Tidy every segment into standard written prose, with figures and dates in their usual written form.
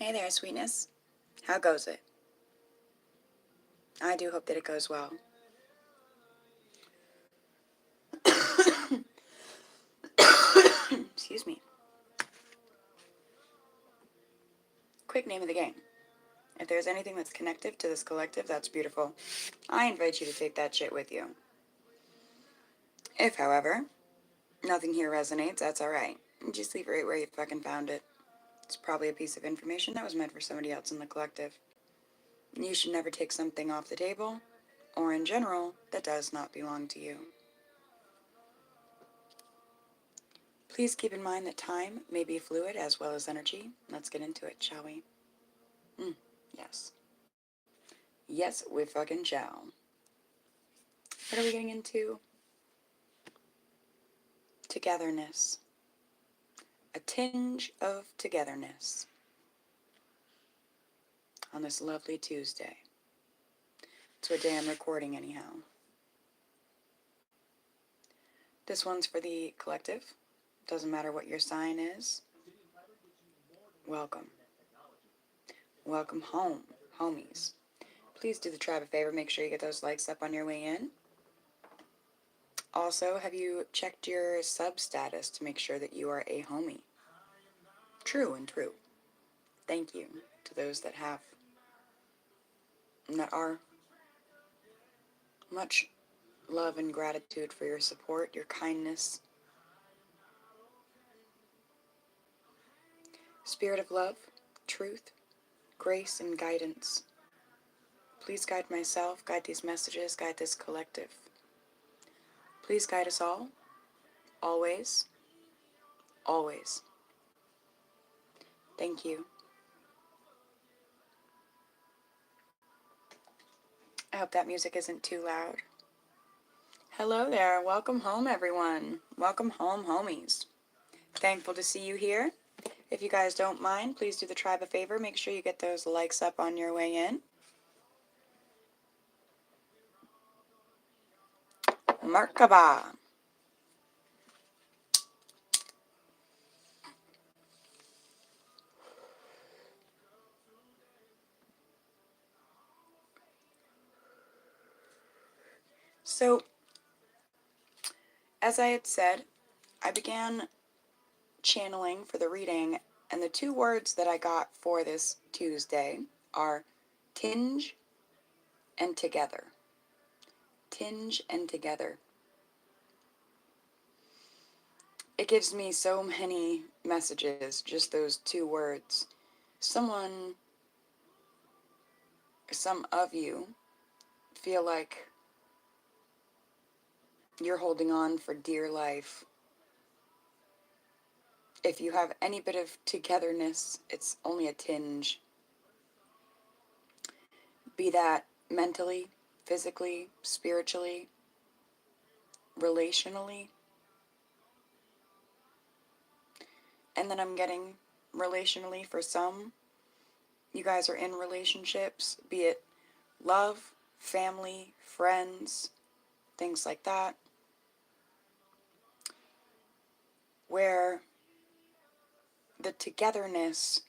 Hey there, sweetness. How goes it? I do hope that it goes well. Excuse me. Quick name of the game. If there's anything that's connective to this collective, that's beautiful. I invite you to take that shit with you. If, however, nothing here resonates, that's alright. Just leave it right where you fucking found it. It's probably a piece of information that was meant for somebody else in the collective. You should never take something off the table, or in general, that does not belong to you. Please keep in mind that time may be fluid as well as energy. Let's get into it, shall we? Yes. Yes, we fucking shall. What are we getting into? Togetherness. A tinge of togetherness on this lovely Tuesday. It's what day I'm recording, anyhow. This one's for the collective. Doesn't matter what your sign is. Welcome. Welcome home, homies. Please do the tribe a favor. Make sure you get those likes up on your way in. Also, have you checked your sub status to make sure that you are a homie? True and true. Thank you to those that have and that are. Much love and gratitude for your support, your kindness. Spirit of love, truth, grace, and guidance. Please guide myself, guide these messages, guide this collective. Please guide us all, always, always. Thank you. I hope that music isn't too loud. Hello there. Welcome home, everyone. Welcome home, homies. Thankful to see you here. If you guys don't mind, please do the tribe a favor. Make sure you get those likes up on your way in. Merkaba. So, as I had said, I began channeling for the reading, and the two words that I got for this Tuesday are tinge and together. Tinge and together. It gives me so many messages, just those two words. Some of you feel like you're holding on for dear life. If you have any bit of togetherness, it's only a tinge. Be that mentally, physically, spiritually, relationally. And then I'm getting relationally for some. You guys are in relationships, be it love, family, friends, things like that, where the togetherness,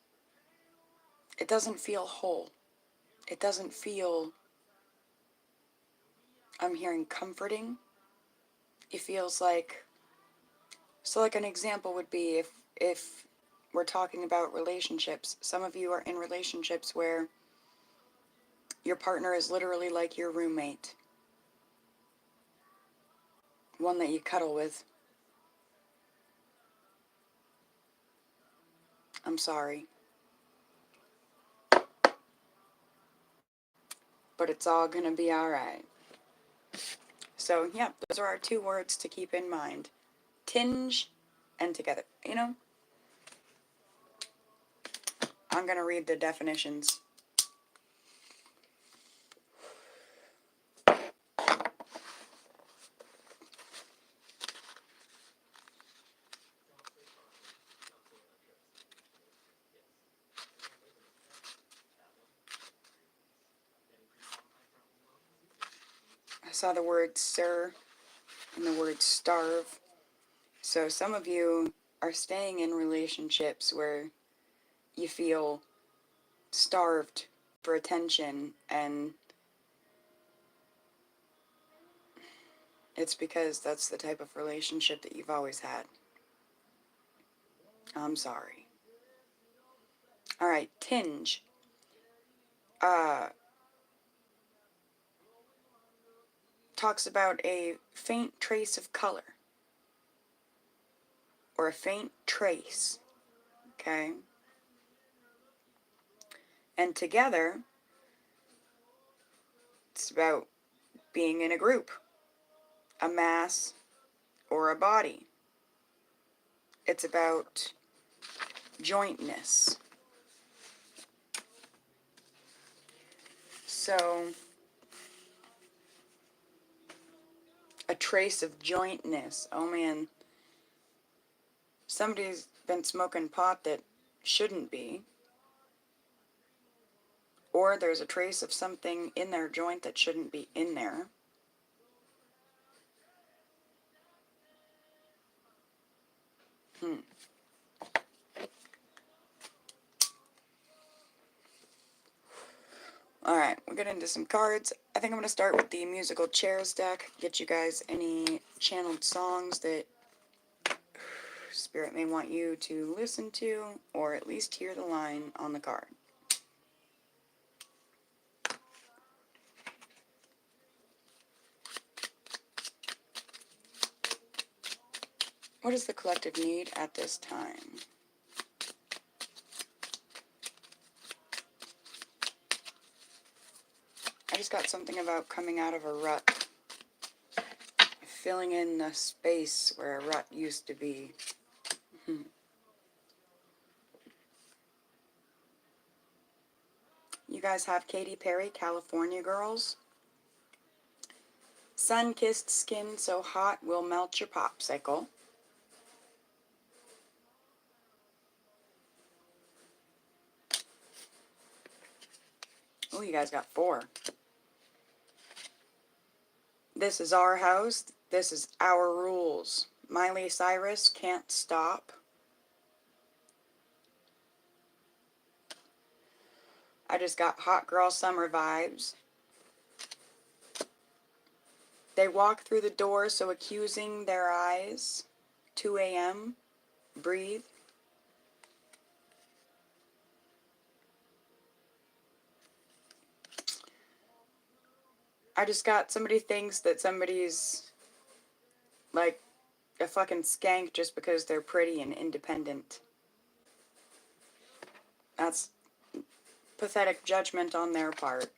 it doesn't feel whole. It doesn't feel, I'm hearing comforting. It feels like, so like an example would be if we're talking about relationships, some of you are in relationships where your partner is literally like your roommate, one that you cuddle with. I'm sorry, but it's all gonna be alright. So yeah, those are our two words to keep in mind. Tinge and together. You know, I'm gonna read the definitions. I saw the word sir and the word starve. So some of you are staying in relationships where you feel starved for attention, and it's because that's the type of relationship that you've always had. I'm sorry. Alright, tinge. Uh, talks about a faint trace of color. Or a faint trace. Okay? And together, it's about being in a group, a mass, or a body. It's about jointness. So, a trace of jointness. Oh man, somebody's been smoking pot that shouldn't be. Or there's a trace of something in their joint that shouldn't be in there. Alright, we'll get into some cards. I think I'm going to start with the musical chairs deck. Get you guys any channeled songs that Spirit may want you to listen to, or at least hear the line on the card. What does the collective need at this time? I just got something about coming out of a rut. Filling in the space where a rut used to be. You guys have Katy Perry, California Girls. Sun-kissed skin so hot will melt your popsicle. Oh, you guys got 4. This is our house. This is our rules. Miley Cyrus, Can't Stop. I just got hot girl summer vibes. They walk through the door so accusing their eyes. 2 a.m. Breathe. I just got somebody thinks that somebody's like a fucking skank just because they're pretty and independent. That's pathetic judgment on their part.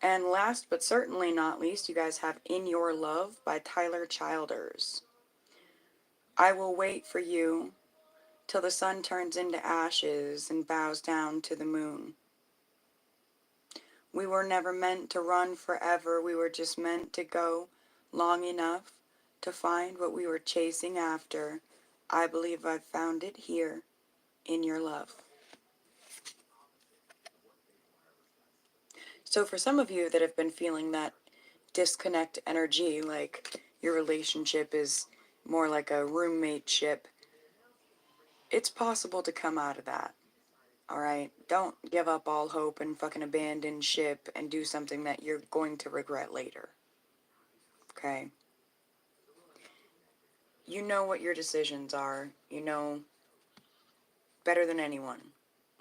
And last but certainly not least, you guys have In Your Love by Tyler Childers. I will wait for you till the sun turns into ashes and bows down to the moon. We were never meant to run forever. We were just meant to go long enough to find what we were chasing after. I believe I've found it here in your love. So for some of you that have been feeling that disconnect energy, like your relationship is more like a roommate-ship, it's possible to come out of that. Alright? Don't give up all hope and fucking abandon ship and do something that you're going to regret later. Okay? You know what your decisions are. You know better than anyone.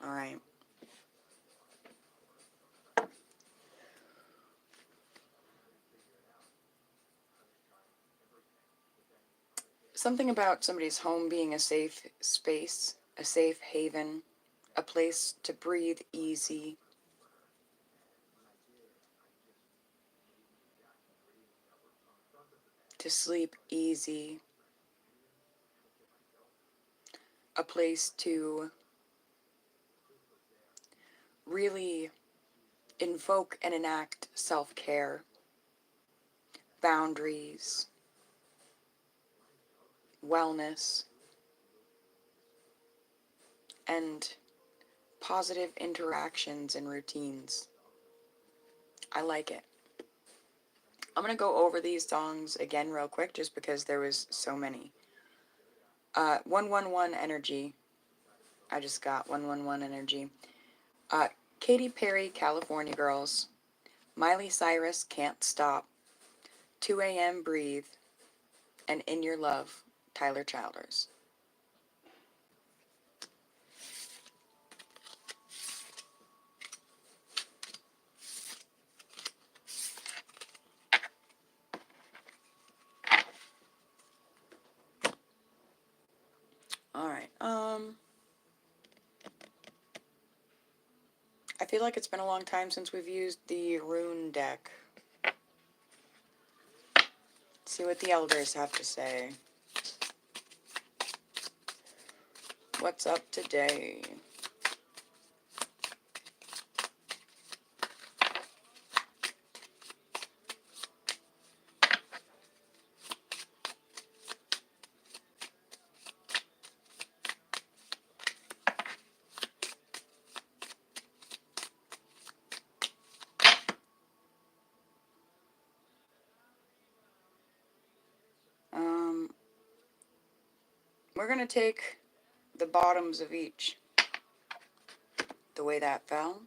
Alright? Something about somebody's home being a safe space, a safe haven, a place to breathe easy. To sleep easy. A place to really invoke and enact self-care, boundaries, wellness, and positive interactions and routines. I like it. I'm going to go over these songs again real quick just because there was so many. 111 Energy. I just got 111 energy. Katy Perry, California Girls. Miley Cyrus, Can't Stop. 2 a.m. Breathe. And In Your Love, Tyler Childers. Alright, I feel like it's been a long time since we've used the rune deck. See what the elders have to say. What's up today? We're going to take the bottoms of each, the way that fell.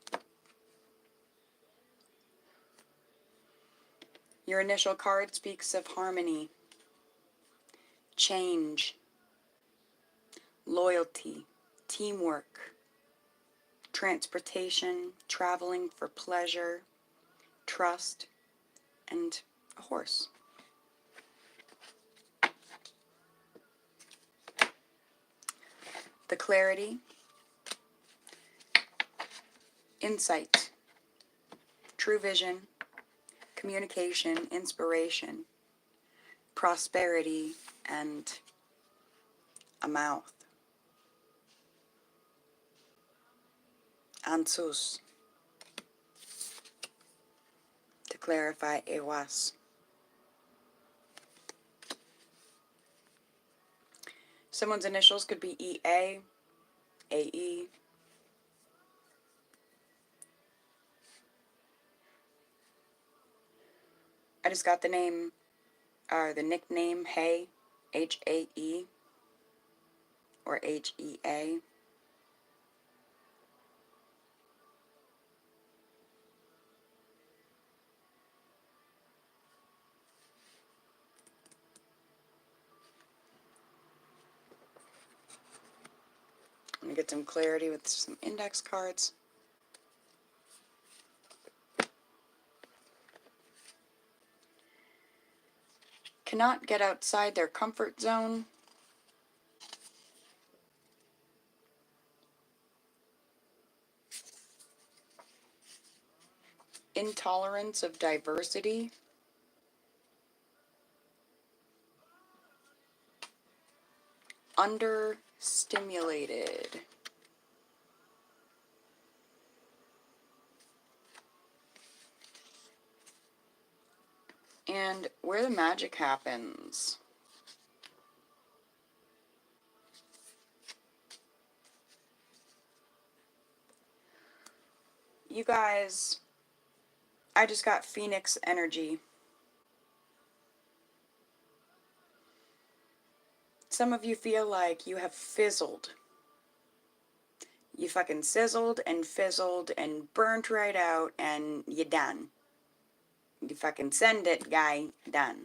Your initial card speaks of harmony, change, loyalty, teamwork, transportation, traveling for pleasure, trust, and a horse. The clarity, insight, true vision, communication, inspiration, prosperity, and a mouth. Ansus, to clarify ewas. Someone's initials could be EA, AE. I just got the name, the nickname Hey, HAE, or HEA. Let me get some clarity with some index cards. Cannot get outside their comfort zone. Intolerance of diversity. Understimulated. And where the magic happens. You guys, I just got Phoenix energy. Some of you feel like you have fizzled. You fucking sizzled and fizzled and burnt right out and you done. You fucking send it, guy, done.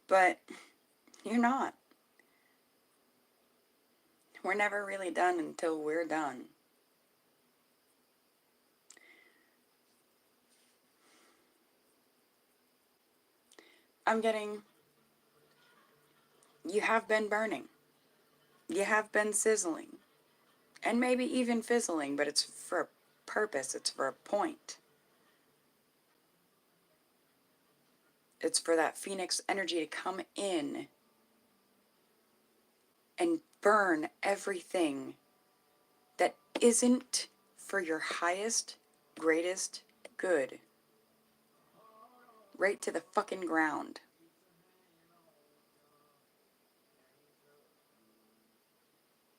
But you're not. We're never really done until we're done. I'm getting, you have been burning. You have been sizzling. And maybe even fizzling, but it's for a purpose. It's for a point. It's for that Phoenix energy to come in and burn everything that isn't for your highest, greatest good. Right to the fucking ground.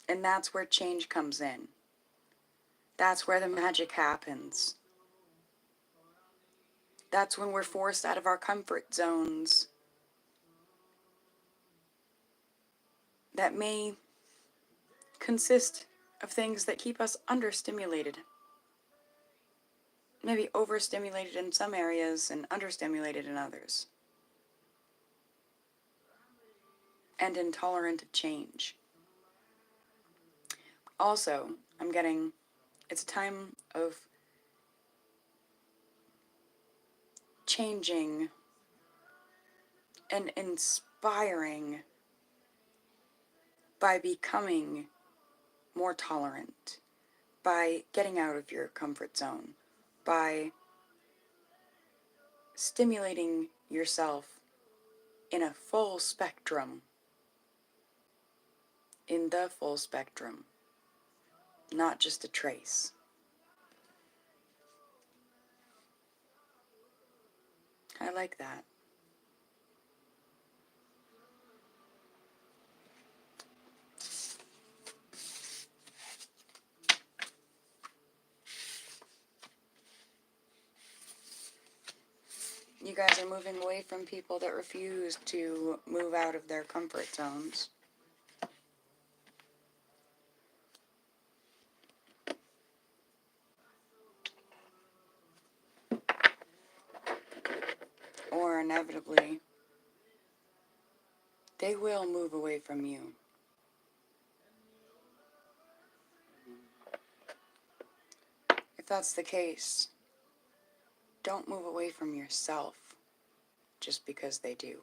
And that's where change comes in. That's where the magic happens. That's when we're forced out of our comfort zones that may consist of things that keep us understimulated. Maybe overstimulated in some areas and understimulated in others. And intolerant of change. Also, I'm getting, it's a time of changing and inspiring by becoming more tolerant, by getting out of your comfort zone, by stimulating yourself in a full spectrum, in the full spectrum, not just a trace. I like that. You guys are moving away from people that refuse to move out of their comfort zones. Or inevitably, they will move away from you. If that's the case, don't move away from yourself just because they do.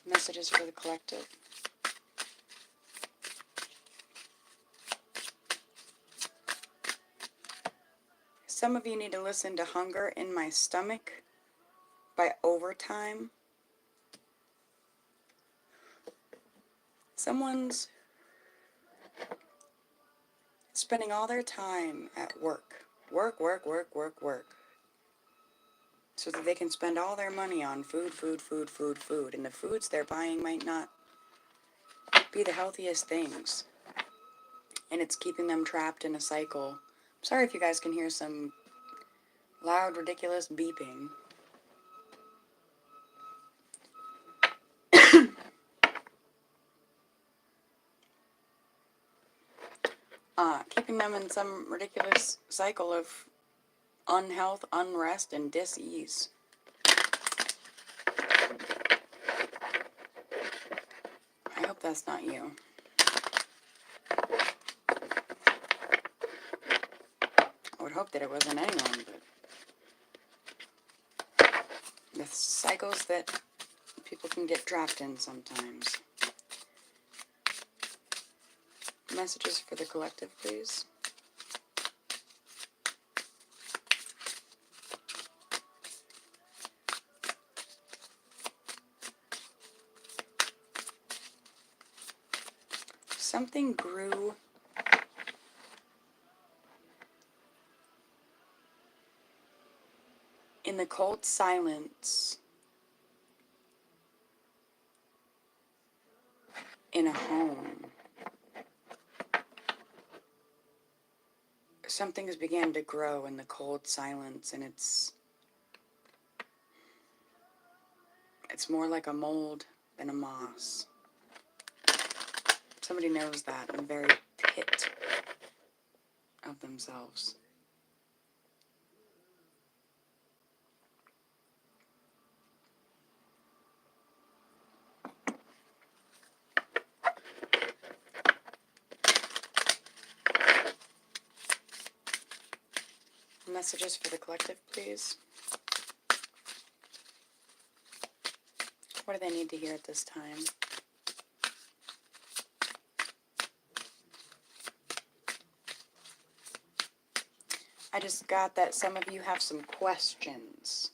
Messages for the collective. Some of you need to listen to Hunger in My Stomach by Overtime. Someone's spending all their time at work. Work, work, work, work, work. So that they can spend all their money on food, food, food, food, food. And the foods they're buying might not be the healthiest things. And it's keeping them trapped in a cycle. I'm sorry if you guys can hear some loud, ridiculous beeping. Keeping them in some ridiculous cycle of unhealth, unrest, and dis-ease. I hope that's not you. I would hope that it wasn't anyone, but the cycles that people can get trapped in sometimes. Messages for the collective, please. Something grew in the cold silence in a home. Something has began to grow in the cold silence, and it's more like a mold than a moss. Somebody knows that in the very pit of themselves. Messages for the collective, please. What do they need to hear at this time? I just got that some of you have some questions.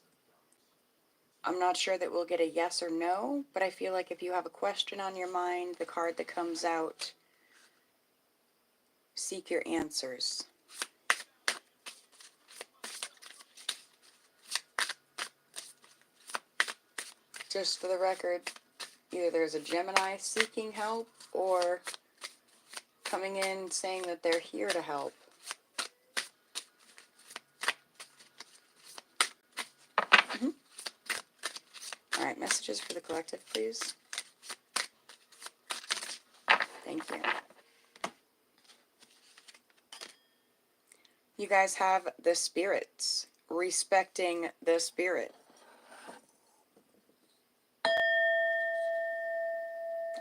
I'm not sure that we'll get a yes or no, but I feel like if you have a question on your mind, the card that comes out, seek your answers. Just for the record, either there's a Gemini seeking help or coming in saying that they're here to help. Alright, Messages for the collective, please. Thank you. You guys have the spirits. Respecting the spirit.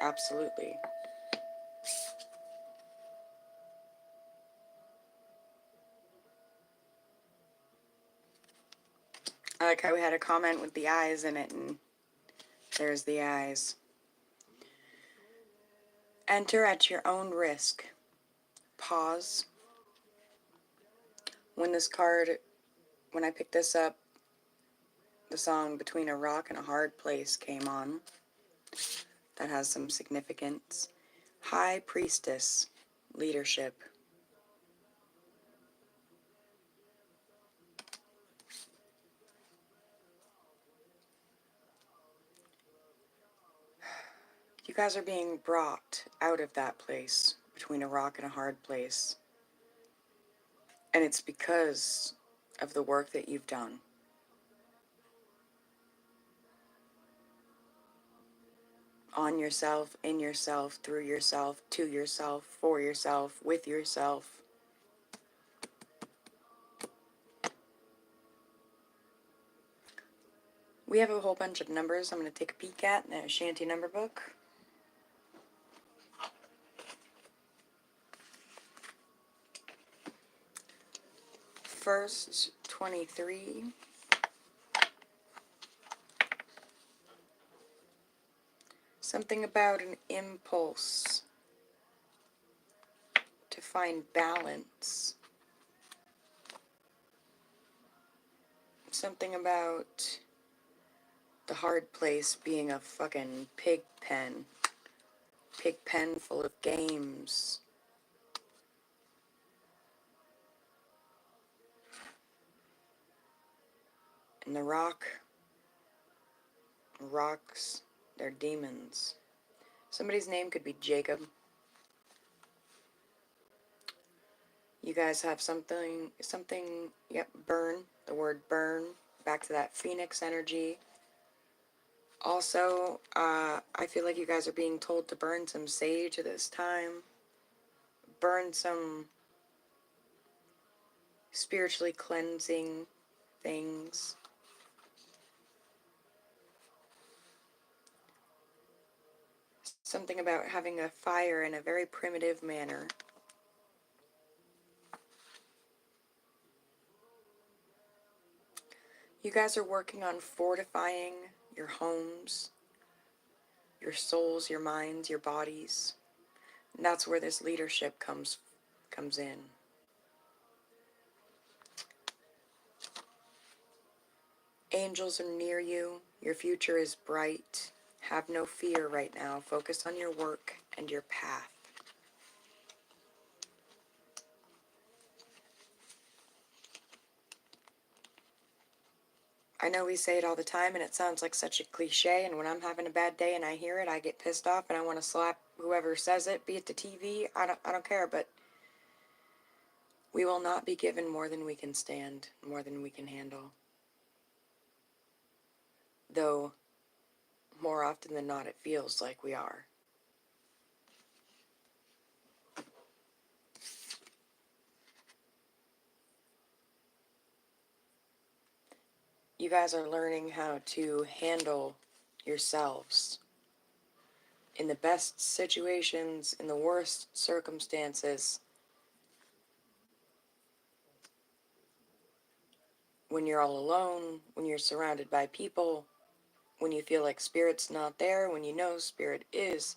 Absolutely. I like how we had a comment with the eyes in it, and there's the eyes. Enter at your own risk. Pause. When I picked this up, the song Between a Rock and a Hard Place came on. That has some significance. High Priestess. Leadership. You guys are being brought out of that place, between a rock and a hard place. And it's because of the work that you've done. On yourself, in yourself, through yourself, to yourself, for yourself, with yourself. We have a whole bunch of numbers I'm going to take a peek at in a Shanty number book. First, 23. Something about an impulse to find balance. Something about the hard place being a fucking pig pen. Pig pen full of games. And the rocks, they're demons. Somebody's name could be Jacob. You guys have something, yep, burn, the word burn, back to that phoenix energy. Also, I feel like you guys are being told to burn some sage at this time. Burn some spiritually cleansing things. Something about having a fire in a very primitive manner. You guys are working on fortifying your homes, your souls, your minds, your bodies. And that's where this leadership comes in. Angels are near you. Your future is bright. Have no fear right now. Focus on your work and your path. I know we say it all the time and it sounds like such a cliche, and when I'm having a bad day and I hear it, I get pissed off and I want to slap whoever says it, be it the TV, I don't care, but we will not be given more than we can stand, more than we can handle. Though, more often than not, it feels like we are. You guys are learning how to handle yourselves in the best situations, in the worst circumstances, when you're all alone, when you're surrounded by people, when you feel like spirit's not there, when you know spirit is.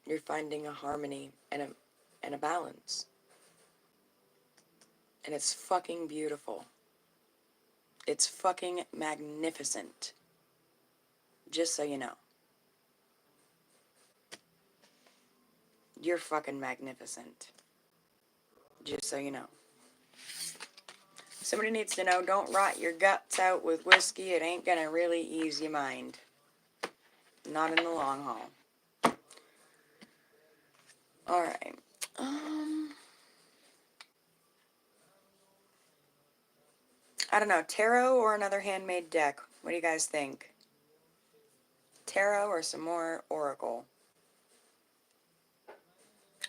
You're finding a harmony and a balance. And it's fucking beautiful. It's fucking magnificent. Just so you know. You're fucking magnificent. Just so you know. Somebody needs to know, don't rot your guts out with whiskey. It ain't gonna really ease your mind. Not in the long haul. Alright. I don't know, tarot or another handmade deck? What do you guys think? Tarot or some more oracle?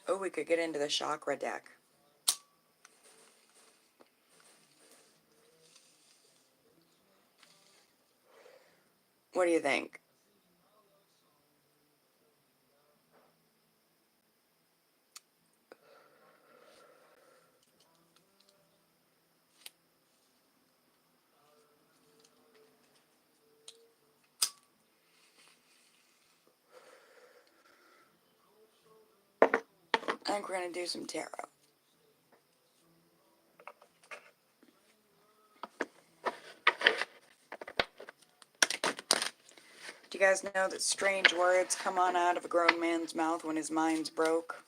Oh, we could get into the chakra deck. What do you think? I think we're going to do some tarot. Do you guys know that strange words come on out of a grown man's mouth when his mind's broke?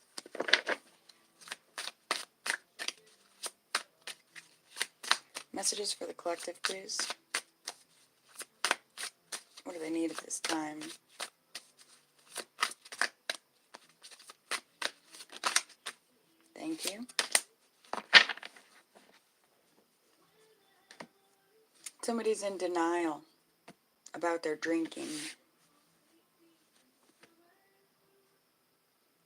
Messages for the collective, please. What do they need at this time? Thank you. Somebody's in denial about their drinking.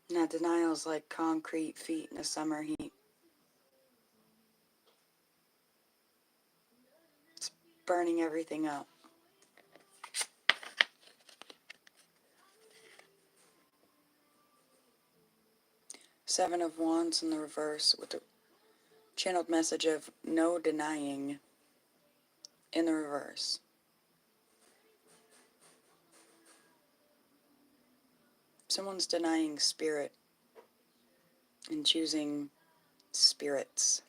Now, denial's like concrete feet in a summer heat. It's burning everything up. Seven of Wands in the reverse with the channeled message of no denying in the reverse. Someone's denying spirit and choosing spirits.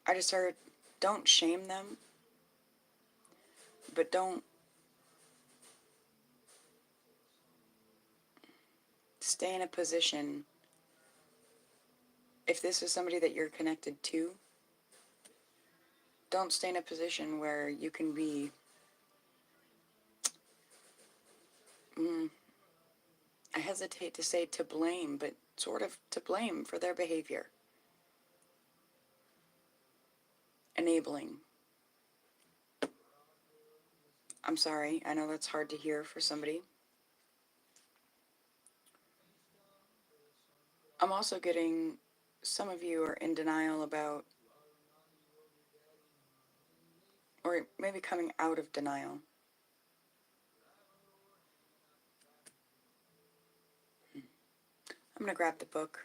I just heard, don't shame them, but don't stay in a position, if this is somebody that you're connected to, don't stay in a position where you can be, I hesitate to say to blame, but sort of to blame for their behavior. Enabling. I'm sorry, I know that's hard to hear for somebody. I'm also getting, some of you are in denial about, or maybe coming out of denial. I'm going to grab the book.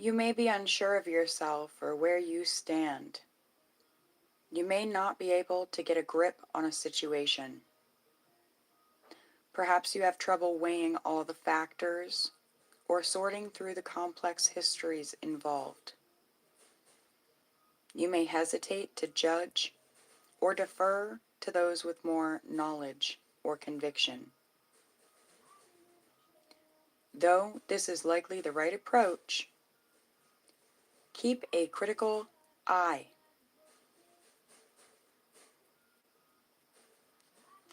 You may be unsure of yourself or where you stand. You may not be able to get a grip on a situation. Perhaps you have trouble weighing all the factors or sorting through the complex histories involved. You may hesitate to judge or defer to those with more knowledge or conviction. Though this is likely the right approach, keep a critical eye.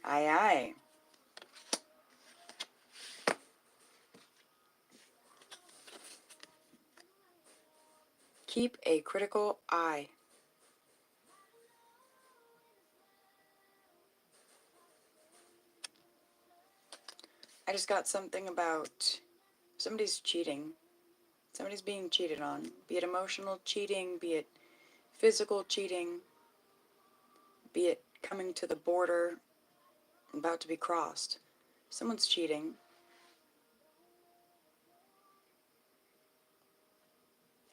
Aye, aye. Keep a critical eye. I just got something about somebody's cheating. Somebody's being cheated on. Be it emotional cheating, be it physical cheating, be it coming to the border, about to be crossed. Someone's cheating.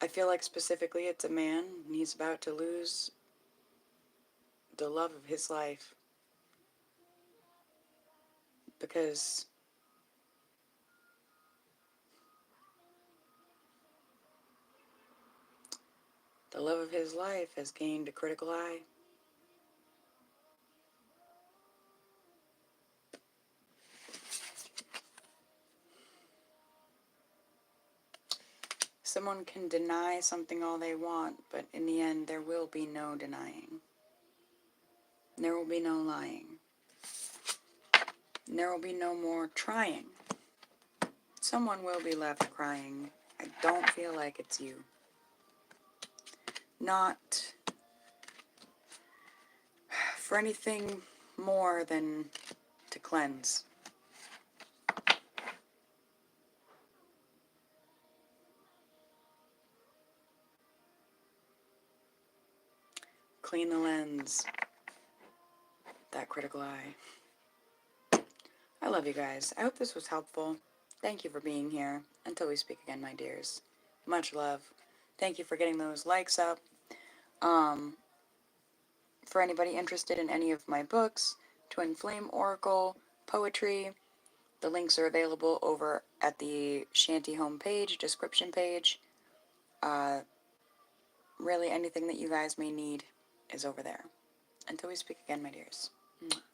I feel like specifically it's a man, and he's about to lose the love of his life, because the love of his life has gained a critical eye. Someone can deny something all they want, but in the end, there will be no denying. There will be no lying. And there will be no more trying. Someone will be left crying. I don't feel like it's you. Not for anything more than to cleanse. Clean the lens. That critical eye. I love you guys. I hope this was helpful. Thank you for being here. Until we speak again, my dears. Much love. Thank you for getting those likes up. For anybody interested in any of my books, Twin Flame Oracle, poetry, the links are available over at the Shanty homepage, description page. Really anything that you guys may need is over there. Until we speak again, my dears. Mwah.